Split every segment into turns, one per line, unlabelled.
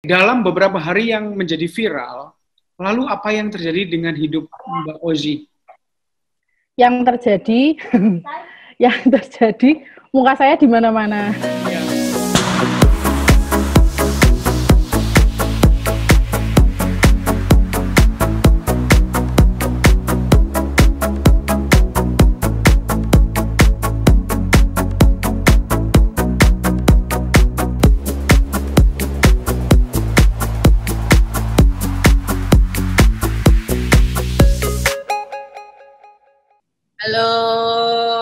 Dalam beberapa hari yang menjadi viral, lalu apa yang terjadi dengan hidup Mbak Ozi?
Yang terjadi, yang terjadi, muka saya di mana-mana.
Ya.
Halo.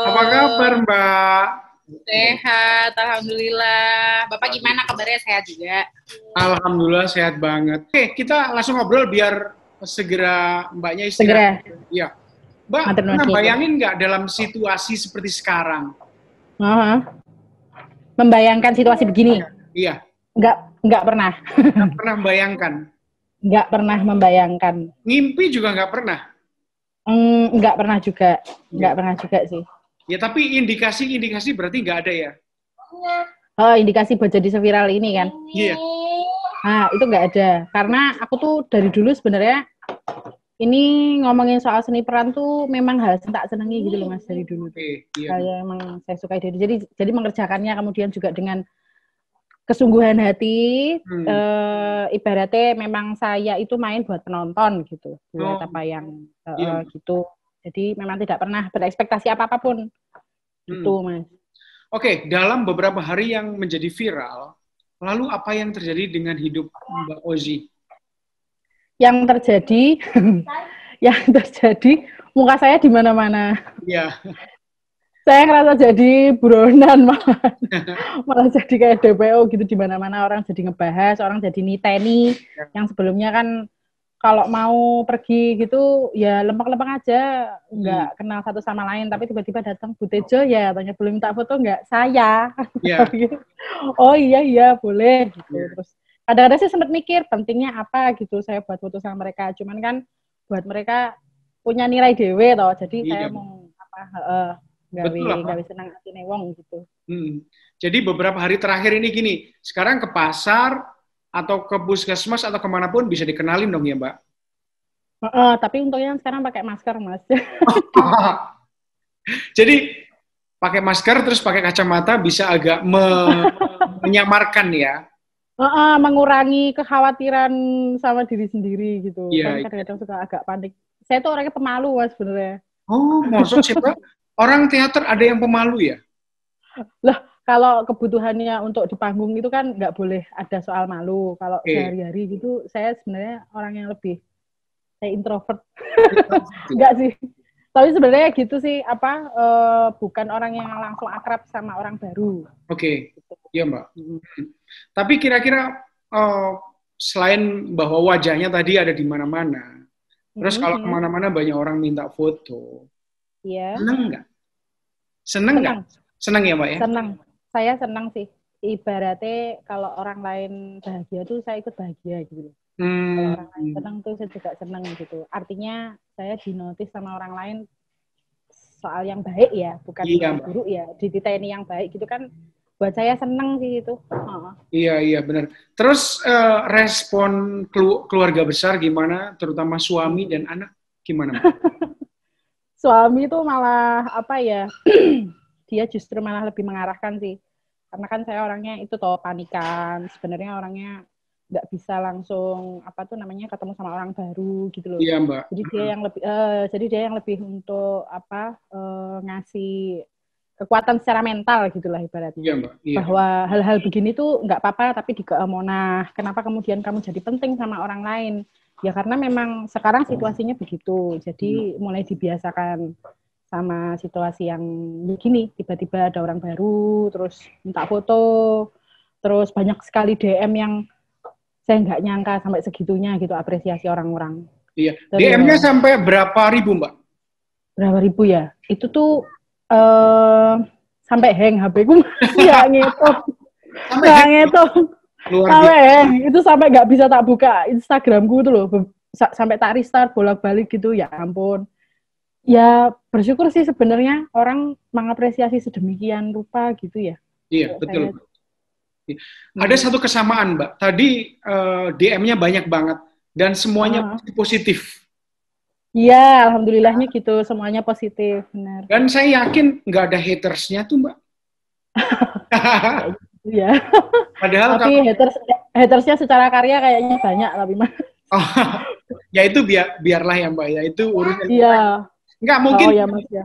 Apa kabar, Mbak?
Sehat, alhamdulillah. Bapak gimana kabarnya? Sehat juga?
Alhamdulillah sehat banget. Oke, kita langsung ngobrol biar segera Mbaknya istirahat. Iya. Mbak, pernah bayangin nggak dalam situasi seperti sekarang?
Membayangkan situasi begini?
Iya.
Nggak pernah.
Nggak pernah membayangkan?
Nggak pernah membayangkan.
Ngimpi juga nggak pernah?
Nggak pernah juga. Nggak pernah juga sih.
Ya, tapi indikasi berarti nggak ada ya?
Oh, indikasi buat jadi seviral ini kan?
Iya.
Nah, itu nggak ada. Karena aku tuh dari dulu sebenarnya ini ngomongin soal seni peran tuh memang hal yang tak senangi gitu loh Mas dari dulu.
Iya.
Hal yang emang saya sukai dari jadi mengerjakannya kemudian juga dengan kesungguhan hati, ibaratnya memang saya itu main buat penonton gitu, buat apa yang gitu. Jadi memang tidak pernah berekspektasi apa-apapun gitu, Mas.
Oke, dalam beberapa hari yang menjadi viral, lalu apa yang terjadi dengan hidup Mbak Ozi?
Yang terjadi, muka saya di mana-mana.
Iya.
Saya ngerasa jadi buronan malah jadi kayak DPO gitu, di mana-mana orang jadi ngebahas, orang jadi niteni, yang sebelumnya kan kalau mau pergi gitu ya lempeng-lempeng aja, nggak kenal satu sama lain, tapi tiba-tiba datang Bu Tejo ya, tanya boleh minta foto nggak? Saya. Oh iya boleh gitu. Terus kadang-kadang sih sempat mikir pentingnya apa gitu saya buat foto sama mereka, cuman kan buat mereka punya nilai dewe toh, jadi saya mau apa gawe senang hati wong gitu.
Jadi beberapa hari terakhir ini gini, sekarang ke pasar atau ke puskesmas atau kemanapun bisa dikenalin dong ya Mbak?
Tapi untungnya sekarang pakai masker Mas.
Jadi pakai masker terus pakai kacamata bisa agak menyamarkan ya?
Mengurangi kekhawatiran sama diri sendiri gitu.
Kan
kadang-kadang suka agak panik. Saya tuh orangnya pemalu Mas sebenarnya.
Oh, maksud siapa? Orang teater ada yang pemalu ya?
Lah, kalau kebutuhannya untuk di panggung itu kan nggak boleh ada soal malu. Kalau sehari-hari gitu, saya sebenarnya orang yang lebih saya introvert. Enggak sih. Tapi sebenarnya gitu sih, bukan orang yang langsung akrab sama orang baru.
Oke. Iya, Mbak. Tapi kira-kira selain bahwa wajahnya tadi ada di mana-mana, terus kalau kemana-mana banyak orang minta foto, seneng nggak? Seneng nggak? Seneng ya, Mbak ya?
Seneng. Saya seneng sih. Ibaratnya kalau orang lain bahagia tuh saya ikut bahagia gitu. Kalau orang lain seneng tuh saya juga seneng gitu. Artinya saya dinotis sama orang lain soal yang baik ya, bukan yang buruk ya. Dititeni yang baik gitu kan, buat saya seneng sih itu.
Iya benar. Terus respon keluarga besar gimana, terutama suami dan anak gimana, Mbak?
Suami itu malah apa ya? Dia justru malah lebih mengarahkan sih, karena kan saya orangnya itu toh panikan, sebenarnya orangnya nggak bisa langsung ketemu sama orang baru gitu loh.
Iya Mbak.
Jadi dia yang lebih untuk ngasih kekuatan secara mental gitulah ibaratnya.
Iya Mbak. Iya.
Bahwa hal-hal begini tuh nggak apa-apa, tapi Mona, kenapa kemudian kamu jadi penting sama orang lain? Ya karena memang sekarang situasinya begitu, jadi mulai dibiasakan sama situasi yang begini, tiba-tiba ada orang baru, terus minta foto, terus banyak sekali DM yang saya nggak nyangka sampai segitunya gitu, apresiasi orang-orang.
Iya. DM-nya sampai berapa ribu, Mbak?
Berapa ribu ya? Itu tuh sampai hang HP-ku nggak ngitung. Sampai hang, itu sampai nggak bisa tak buka Instagramku tuh loh, sampai tak restart bolak-balik gitu, ya ampun. Ya bersyukur sih sebenarnya orang mengapresiasi sedemikian rupa gitu ya.
Iya, betul. Ada satu kesamaan, Mbak. Tadi DM-nya banyak banget dan semuanya positif.
Iya, alhamdulillahnya gitu, semuanya positif, benar.
Dan saya yakin nggak ada hatersnya tuh, Mbak.
Iya.
Padahal
tapi hatersnya secara karya kayaknya banyak tapi Mas.
Oh, ya itu biarlah ya Mbak ya, itu urusan.
Iya.
Nggak mungkin.
Ya, Mas, ya.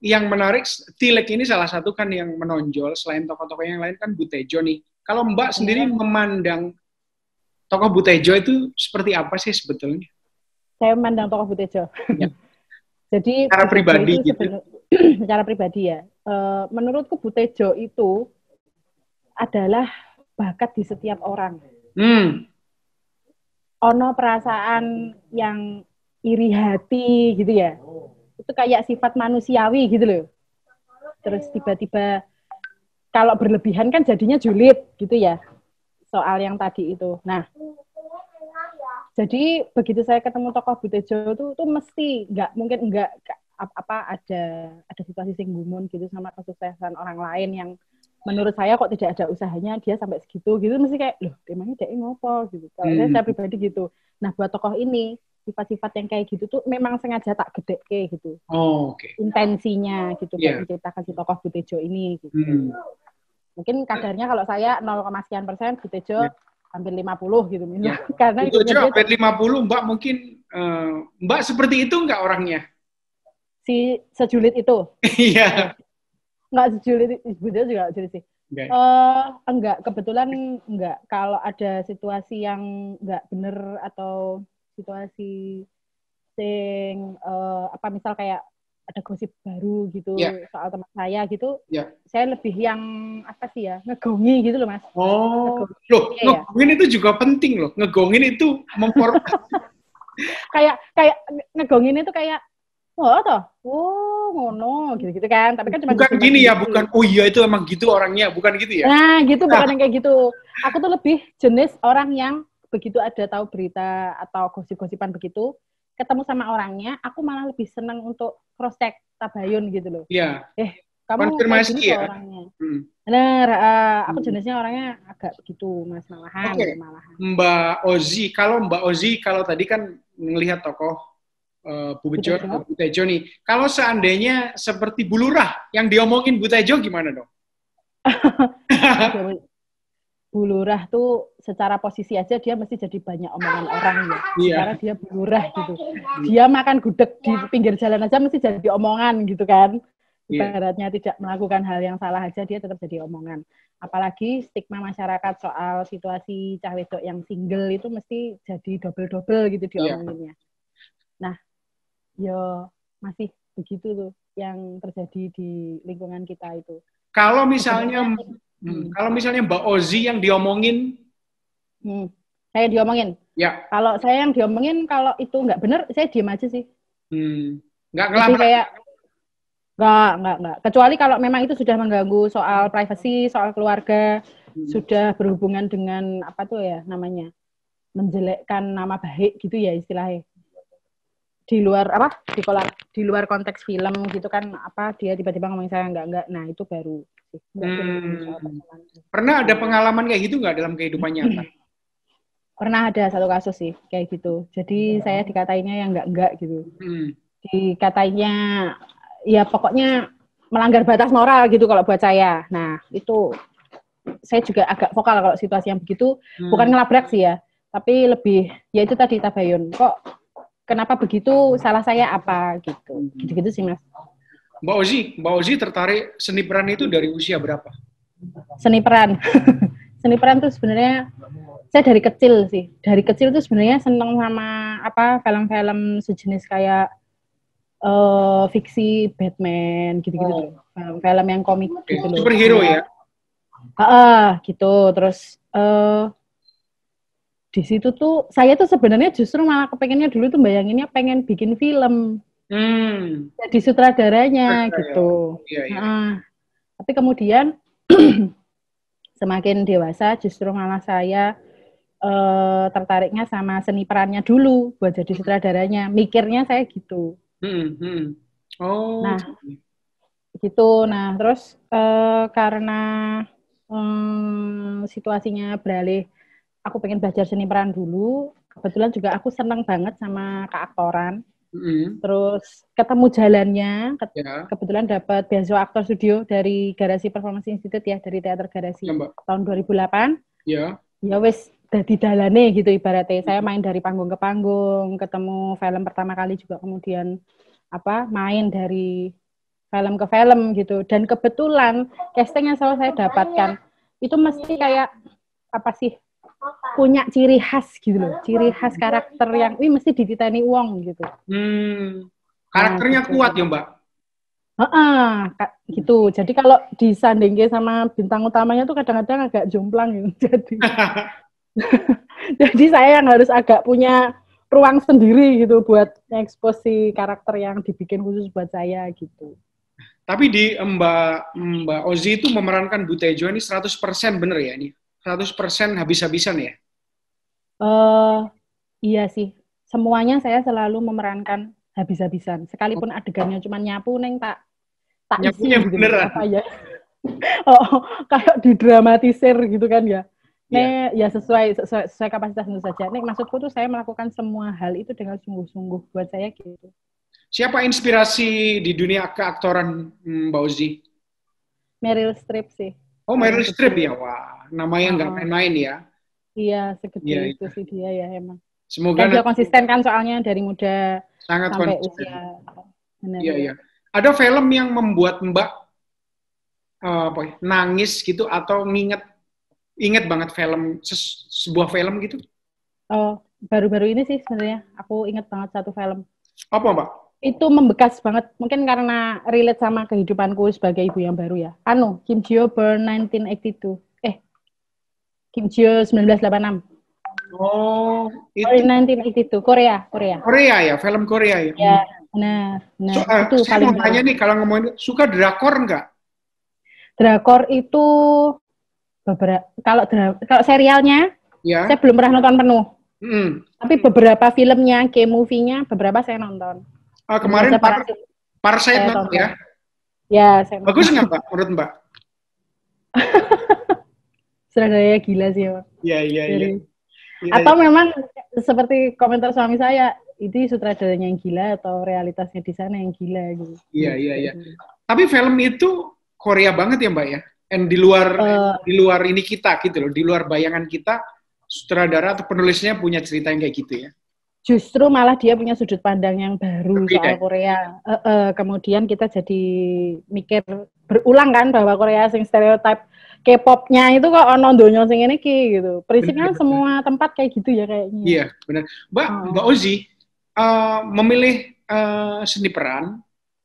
Yang menarik, Tilek ini salah satu kan yang menonjol, selain tokoh-tokoh yang lain kan Butejo nih. Kalau Mbak sendiri memandang tokoh Butejo itu seperti apa sih sebetulnya?
Saya memandang tokoh Butejo. Ya. Jadi
secara pribadi gitu.
Secara pribadi ya. Menurutku Butejo itu adalah bakat di setiap orang. Ono perasaan yang iri hati gitu ya. Itu kayak sifat manusiawi gitu loh. Terus tiba-tiba kalau berlebihan kan jadinya julid gitu ya. Soal yang tadi itu. Nah, jadi begitu saya ketemu tokoh Butejo tuh mesti ada situasi singgungan gitu sama kesuksesan orang lain yang menurut saya kok tidak ada usahanya dia sampai segitu gitu, mesti kayak loh emangnya dia ngopo gitu. Kalau saya pribadi gitu. Nah, buat tokoh ini sifat-sifat yang kayak gitu tuh memang sengaja tak gede kayak gitu. Intensinya gitu buat menciptakan si tokoh Butejo ini gitu. Mungkin kadarnya kalau saya 0,sekian%, Butejo hampir 50 gitu misalnya. Karena
Butejo hampir 50, Mbak mungkin Mbak seperti itu enggak orangnya?
Si sejulit itu.
Iya.
Enggak sejulit, Butejo juga julid sih. Enggak, kebetulan enggak. Kalau ada situasi yang enggak bener atau situasi misal kayak ada gosip baru gitu soal teman saya gitu, saya lebih yang ngegongi gitu loh Mas.
Ngegongin itu juga penting loh. Ngegongin itu
kayak ngegongin itu kayak ngono gitu kan. Tapi kan cuma
bukan gini ya, bukan iya itu emang gitu orangnya, bukan gitu ya.
Nah, gitu bukan yang kayak gitu. Aku tuh lebih jenis orang yang begitu ada tahu berita atau gosip-gosipan begitu, ketemu sama orangnya, aku malah lebih senang untuk cross check tabayun gitu loh.
Iya.
Kamu
konfirmasi
kayak gini orangnya. Bener, aku jenisnya orangnya agak begitu Mas, malahan.
Mbak Ozi, kalau tadi kan melihat tokoh Butejo nih, kalau seandainya seperti Bu Lurah yang diomongin Butejo gimana dong?
Bu Lurah tuh secara posisi aja dia mesti jadi banyak omongan orang ya. Karena dia Bu Lurah gitu. Dia makan gudeg di pinggir jalan aja mesti jadi omongan gitu kan. Ibaratnya tidak melakukan hal yang salah aja dia tetap jadi omongan. Apalagi stigma masyarakat soal situasi cah wedok yang single itu mesti jadi double-double gitu diomonginnya. Nah, masih begitu tuh yang terjadi di lingkungan kita itu.
Kalau misalnya Mbak Ozi yang diomongin,
saya diomongin.
Ya.
Kalau saya yang diomongin, kalau itu nggak benar, saya diem aja sih.
Nggak ngelamar.
Nggak. Kecuali kalau memang itu sudah mengganggu soal privasi, soal keluarga, sudah berhubungan dengan menjelekkan nama baik gitu ya istilahnya. Di luar konteks film gitu kan, dia tiba-tiba ngomongin saya enggak. Nah, itu baru sih.
Pernah ada pengalaman kayak gitu nggak dalam kehidupan nyata?
Pernah ada satu kasus sih kayak gitu. Jadi saya dikatainnya yang enggak gitu. Dikatainya ya pokoknya melanggar batas moral gitu kalau buat saya. Nah, itu saya juga agak vokal kalau situasi yang begitu. Bukan ngelabrak sih ya, tapi lebih ya itu tadi tabayun. Kok kenapa begitu, salah saya apa gitu. Gitu-gitu sih Mas.
Mbak Ozi tertarik seni peran itu dari usia berapa?
Seni peran tuh sebenarnya saya dari kecil sih. Dari kecil tuh sebenarnya seneng sama film-film sejenis kayak fiksi Batman gitu-gitu. Film yang komik gitu loh.
Superhero ya?
Gitu. Terus di situ tuh saya tuh sebenarnya justru malah kepengennya dulu tuh bayanginnya pengen bikin film. Jadi sutradaranya gitu. Tapi kemudian semakin dewasa justru malah saya tertariknya sama seni perannya dulu buat jadi sutradaranya. Mikirnya saya gitu.
Oh.
Nah, gitu. Nah, terus karena situasinya beralih, aku pengen belajar seni peran dulu. Kebetulan juga aku senang banget sama keaktoran. Terus ketemu jalannya, kebetulan dapat beasiswa aktor studio dari Garasi Performance Institute ya, dari Teater Garasi tahun 2008. Ya wes dadi dalane gitu ibaratnya. Saya main dari panggung ke panggung, ketemu film pertama kali juga kemudian main dari film ke film gitu. Dan kebetulan casting yang selalu saya dapatkan itu mesti kayak punya ciri khas gitu loh, ciri khas karakter yang mesti dititeni uang gitu.
Karakternya kuat ya Mbak?
Gitu. Jadi kalau disandingke sama bintang utamanya tuh kadang-kadang agak jomplang gitu. Jadi saya yang harus agak punya ruang sendiri gitu buat ekspos si karakter yang dibikin khusus buat saya gitu.
Tapi di Mbak Ozi itu memerankan Bu Tejo ini 100% bener ya ini? 100% habis-habisan ya?
Iya sih. Semuanya saya selalu memerankan habis-habisan. Sekalipun adegannya cuma nyapu, neng tak isi gitu. Ya. Kayak didramatisir gitu kan ya. Ya sesuai kapasitas tentu saja. Maksudku tuh saya melakukan semua hal itu dengan sungguh-sungguh buat saya gitu.
Siapa inspirasi di dunia keaktoran Mbak Ozi?
Meryl Streep sih.
Oh, Meryl Streep ya, wah, namanya nggak main-main ya.
Iya, segede itu sih dia ya emang.
Semoga
dia konsisten kan soalnya dari muda
sangat
sampai
konsisten.
Usia.
Iya. Ada film yang membuat Mbak nangis gitu atau inget banget sebuah film gitu?
Oh, baru-baru ini sih sebenarnya aku inget banget satu film.
Apa Mbak?
Itu membekas banget, mungkin karena relate sama kehidupanku sebagai ibu yang baru ya. Kim Ji-yo Burn 1982. Kim Ji-yo 1986.
Oh, itu
1982, Korea.
Korea ya, film Korea ya.
Ya, nah itu
saya mau tanya nih, kalau ngomongin suka drakor nggak?
Drakor itu beberapa, kalau serialnya, saya belum pernah nonton penuh. Tapi beberapa filmnya, K-movie-nya, beberapa saya nonton.
Kemarin Parasite nonton ya?
Ya, saya nonton.
Bagus nggak Mbak, menurut Mbak?
Sutradara gila sih, Mbak.
Iya.
Atau memang seperti komentar suami saya, itu sutradaranya yang gila atau realitasnya di sana yang gila gitu.
Iya. Tapi film itu Korea banget ya Mbak ya? And di luar ini kita gitu loh, di luar bayangan kita, sutradara atau penulisnya punya cerita yang kayak gitu ya?
Justru malah dia punya sudut pandang yang baru soal Korea. Kemudian kita jadi mikir berulang kan bahwa Korea sing stereotip K-pop-nya itu kok ono donya sing ngene iki gitu. Prinsipnya semua tempat kayak gitu ya kayaknya.
Iya, benar. Mbak Ozi memilih seni peran.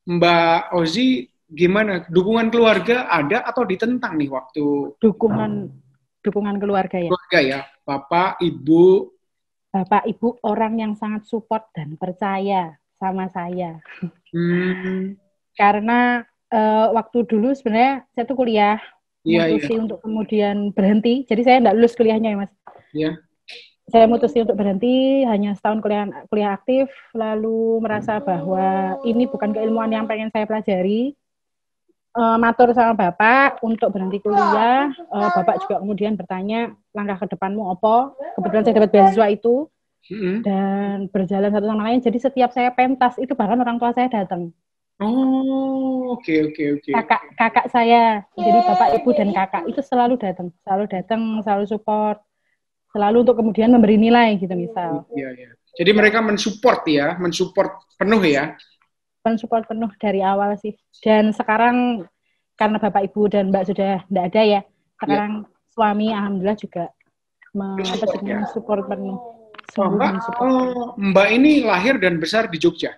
Mbak Ozi gimana? Dukungan keluarga ada atau ditentang nih waktu?
Dukungan keluarga ya.
Keluarga ya, Bapak, Ibu.
Bapak Ibu orang yang sangat support dan percaya sama saya. Karena waktu dulu sebenarnya saya tuh kuliah, mutusin untuk kemudian berhenti. Jadi saya nggak lulus kuliahnya ya Mas.
Iya.
Saya mutusin untuk berhenti, hanya setahun kuliah aktif, lalu merasa bahwa ini bukan keilmuan yang pengen saya pelajari. Matur sama Bapak untuk berhenti kuliah. Bapak juga kemudian bertanya, langkah ke depanmu apa? Kebetulan saya dapat beasiswa itu, dan berjalan satu sama lain. Jadi setiap saya pentas, itu bahkan orang tua saya datang.
Oh, oke.
Kakak saya, jadi Bapak, Ibu, dan kakak, itu selalu datang, selalu support, selalu untuk kemudian memberi nilai gitu misal.
Iya. Jadi mereka mensupport penuh ya?
Mensupport penuh dari awal sih. Dan sekarang karena Bapak Ibu dan Mbak sudah tidak ada ya, sekarang suami alhamdulillah juga mensupport penuh.
Mbak ini lahir dan besar di Jogja?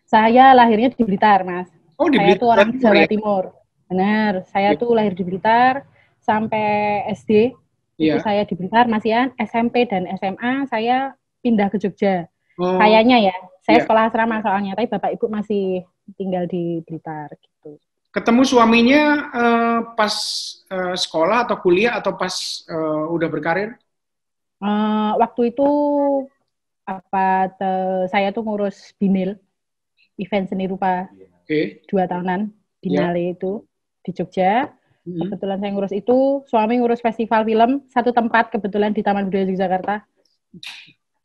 Saya lahirnya di Blitar, Mas.
Oh, di
Blitar. Saya tuh orang Jawa
ya?
Timur. Benar, saya tuh lahir di Blitar sampai SD. Itu saya di Blitar, masih SMP dan SMA saya pindah ke Jogja. Kayaknya ya. Saya sekolah asrama soalnya, tapi Bapak Ibu masih tinggal di Blitar gitu.
Ketemu suaminya pas sekolah atau kuliah atau pas udah berkarir?
Waktu itu saya tuh ngurus BINIL, event seni rupa 2 tahunan, Binale itu di Jogja. Kebetulan saya ngurus itu, suami ngurus festival film, satu tempat kebetulan di Taman Budaya Yogyakarta.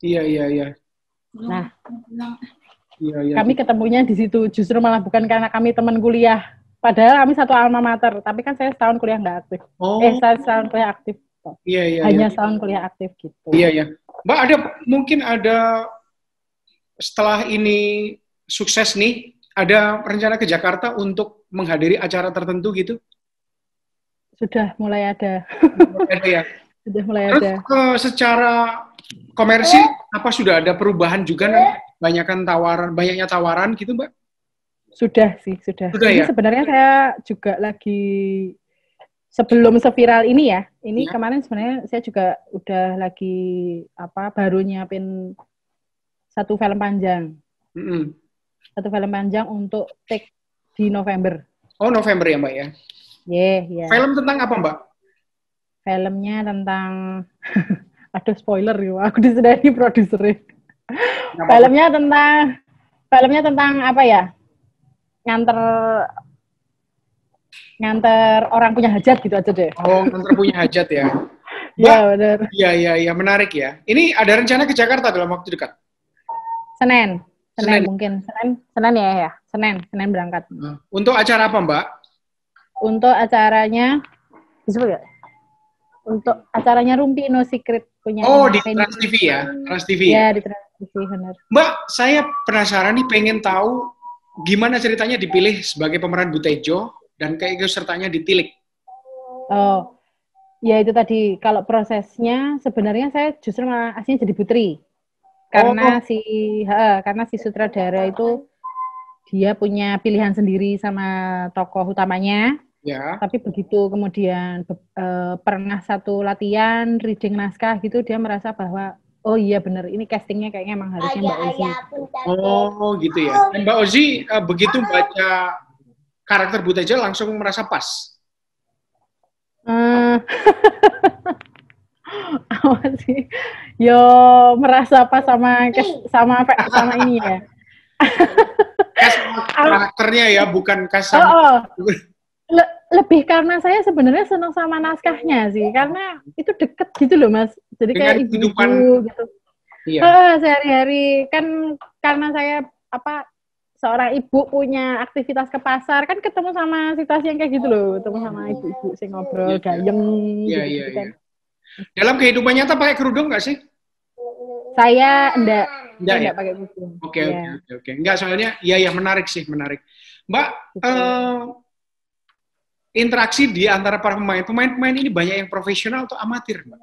Iya.
Nah,
Iya.
kami ketemunya di situ, justru malah bukan karena kami teman kuliah. Padahal kami satu alma mater, tapi kan saya setahun kuliah nggak aktif. Saya setahun kuliah aktif.
Iya.
Hanya setahun kuliah aktif gitu.
Iya. Mbak, mungkin ada setelah ini sukses nih, ada rencana ke Jakarta untuk menghadiri acara tertentu gitu?
Sudah mulai ada.
Ya.
Sudah mulai
Terus,
ada.
Secara komersil, apa sudah ada perubahan juga? Banyaknya tawaran gitu, Mbak?
Sudah sih, sudah.
Ini
ya? Sebenarnya saya juga lagi, sebelum seviral ini ya, ini kemarin sebenarnya saya juga udah lagi, baru nyiapin satu film panjang. Satu film panjang untuk take di November.
Oh, November ya, Mbak ya?
Iya.
Film tentang apa, Mbak?
Filmnya tentang, aduh spoiler ya, aku disediain produsernya. Filmnya tentang apa ya? Nganter orang punya hajat gitu aja deh.
Oh, nganter punya hajat ya.
Iya, benar.
Iya, menarik ya. Ini ada rencana ke Jakarta dalam waktu dekat?
Senin mungkin. Senin ya. Senin berangkat.
Untuk acara apa, Mbak?
Untuk acaranya, disebut ya? Untuk acaranya Rumpi No Secret punya.
Oh, di Trans TV ya? Trans TV
ya? Di Trans TV, benar.
Mbak, saya penasaran nih, pengen tahu gimana ceritanya dipilih sebagai pemeran Butejo dan keikutsertanya di Tilik.
Oh, ya itu tadi. Kalau prosesnya sebenarnya saya justru malah aslinya jadi Putri. Karena karena si sutradara itu dia punya pilihan sendiri sama tokoh utamanya.
Ya.
Tapi begitu kemudian pernah satu latihan reading naskah gitu, dia merasa bahwa oh iya benar, ini castingnya kayaknya emang harusnya Mbak Ozi.
Oh gitu ya. Dan Mbak Ozi begitu baca karakter Butejo langsung merasa pas.
Apa sih? Yo merasa pas sama ini ya.
Karakternya ya, bukan kasar.
Lebih karena saya sebenarnya senang sama naskahnya sih, karena itu deket gitu loh Mas. Jadi
dengan
kayak ibu-ibu gitu.
Iya.
Sehari-hari kan karena saya seorang ibu punya aktivitas ke pasar, kan ketemu sama situasi yang kayak gitu loh, ketemu sama ibu-ibu sing ngobrol gayeng gitu kan.
Dalam kehidupan nyata pakai kerudung nggak sih?
Saya enggak pakai kerudung.
Oke. Enggak, soalnya ya menarik sih, menarik. Mbak, interaksi di antara para pemain ini banyak yang profesional atau amatir, Mbak?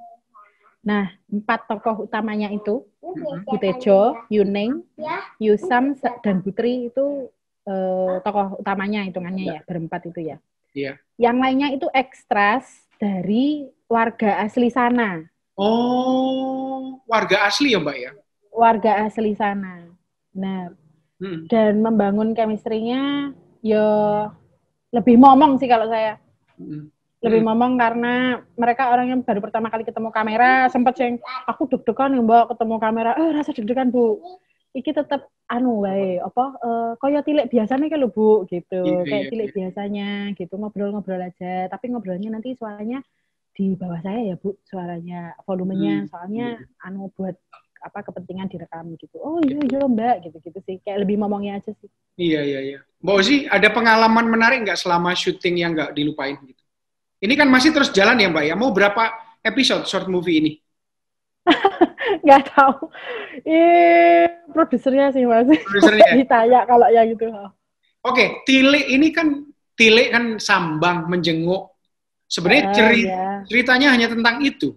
Nah, 4 tokoh utamanya itu, Butejo, Yuning, Yusam, dan Putri itu tokoh utamanya hitungannya ya, berempat itu ya.
Iya.
Yang lainnya itu ekstras dari warga asli sana.
Oh, warga asli ya, Mbak ya?
Warga asli sana. Nah, dan membangun chemistry-nya ya lebih momong sih kalau saya. Lebih momong karena mereka orang yang baru pertama kali ketemu kamera, sempat yang aku deg-degan nih Mbak ketemu kamera, rasa deg-degan Bu. Iki tetep wae kaya Tilik biasanya kan lho Bu gitu. Kayak Tilik biasanya gitu, ngobrol-ngobrol aja, tapi ngobrolnya nanti suaranya di bawah saya ya Bu, suaranya, volumenya, soalnya buat kepentingan direkam gitu. Oh iya Mbak, gitu-gitu sih. Kayak lebih ngomongnya aja sih.
Iya. Mbak Ozi, ada pengalaman menarik nggak selama syuting yang nggak dilupain gitu? Ini kan masih terus jalan ya Mbak ya? Mau berapa episode short movie ini?
Nggak tahu. Produsernya sih Mas.
Produsernya.
Ditanya kalau ya gitu.
Oke, Tilik kan sambang, menjenguk. Sebenarnya ceritanya hanya tentang itu.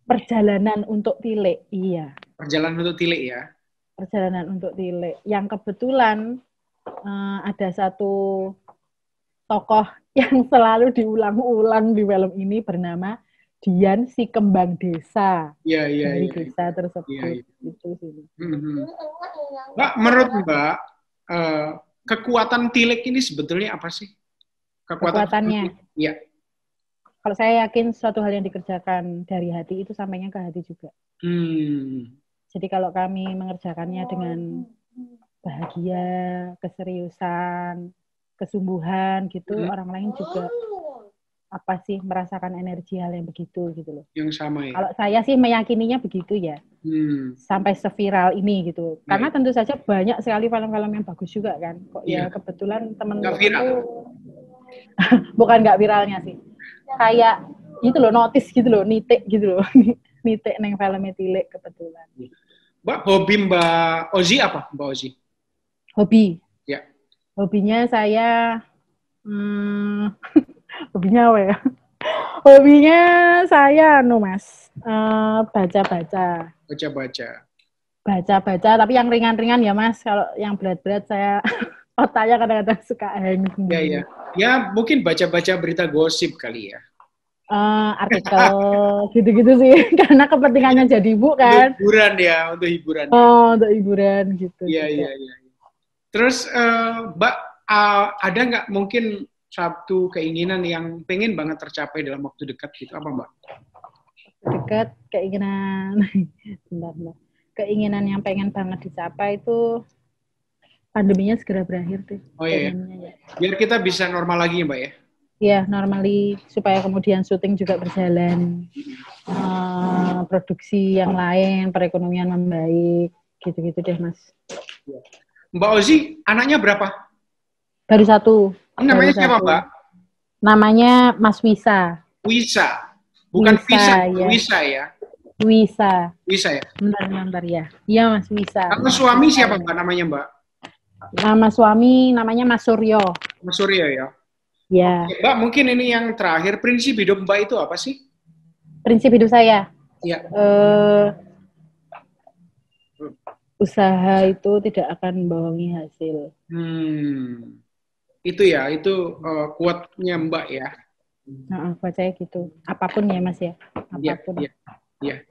Perjalanan untuk Tilik, iya.
Perjalanan untuk Tilik ya.
Perjalanan untuk Tilik. Yang kebetulan ada satu tokoh yang selalu diulang-ulang di film ini bernama Dian si Kembang Desa.
Iya.
Dari desa tersebut. Iya. Itu sih.
Mbak, menurut Mbak, kekuatan Tilik ini sebetulnya apa sih?
Kekuatannya?
Iya.
Kalau saya yakin suatu hal yang dikerjakan dari hati itu sampainya ke hati juga. Jadi kalau kami mengerjakannya dengan bahagia, keseriusan, kesungguhan gitu, orang lain juga apa sih merasakan energi hal yang begitu gitu loh.
Yang sama ya.
Kalau saya sih meyakininya begitu ya. Sampai seviral ini gitu. Karena tentu saja banyak sekali film-film yang bagus juga kan. Kok ya kebetulan temen-temen itu bukan nggak viralnya sih. Kayak gitu loh, notice gitu loh, nitik gitu loh. Nitik neng filmnya Tilik kebetulan.
Mbak, hobi Mbak Ozi apa, Mbak Ozi?
Hobi?
Ya.
Hobinya saya, hobinya apa ya? Hobinya saya, Mas, baca-baca. Baca-baca, tapi yang ringan-ringan ya Mas. Kalau yang berat-berat saya otaknya kadang-kadang suka hang.
Iya. Ya, mungkin baca-baca berita gosip kali ya.
Artikel gitu-gitu sih, karena kepentingannya jadi ibu kan.
Untuk hiburan.
Untuk hiburan gitu.
Iya. Terus Mbak, ada nggak mungkin satu keinginan yang pengen banget tercapai dalam waktu dekat gitu, apa Mbak?
Dekat, keinginan, bentar. Keinginan yang pengen banget dicapai itu pandeminya segera berakhir tuh.
Oh iya. Biar kita bisa normal lagi ya Mbak ya.
Ya, normally supaya kemudian syuting juga berjalan, produksi yang lain, perekonomian membaik, gitu-gitu deh Mas.
Mbak Ozi, anaknya berapa?
Baru satu.
Namanya siapa Mbak?
Namanya Mas Wisa.
Wisa, bukan Visa,
ya.
Wisa ya?
Wisa ya? Bentar ya. Iya Mas Wisa.
Nama suami siapa Mbak namanya Mbak?
Nama suami namanya Mas Suryo.
Mas Suryo ya?
Ya.
Oke, Mbak, mungkin ini yang terakhir, prinsip hidup Mbak itu apa sih?
Prinsip hidup saya?
Iya.
Usaha itu tidak akan membohongi hasil.
Itu ya, itu quote-nya Mbak ya?
Buat saya gitu. Apapun ya Mas ya? Apapun.
Iya.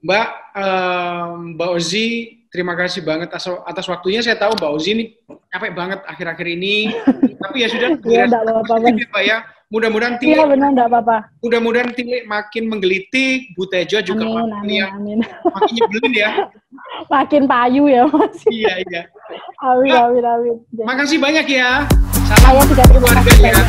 Mbak Ozi, terima kasih banget atas waktunya. Saya tahu Mbak Ozi ini capek banget akhir-akhir ini. Tapi ya sudah.
Iya, enggak apa-apa.
Pak ya. Mudah-mudahan Tilik.
Iya benar, enggak apa-apa.
Mudah-mudahan Tilik makin menggelitik, Bu Tejo juga
amin.
Makin nyebelin ya.
Makin payu ya Mas.
Iya.
Amin.
Makasih banyak ya. Salam
keluarga
ya.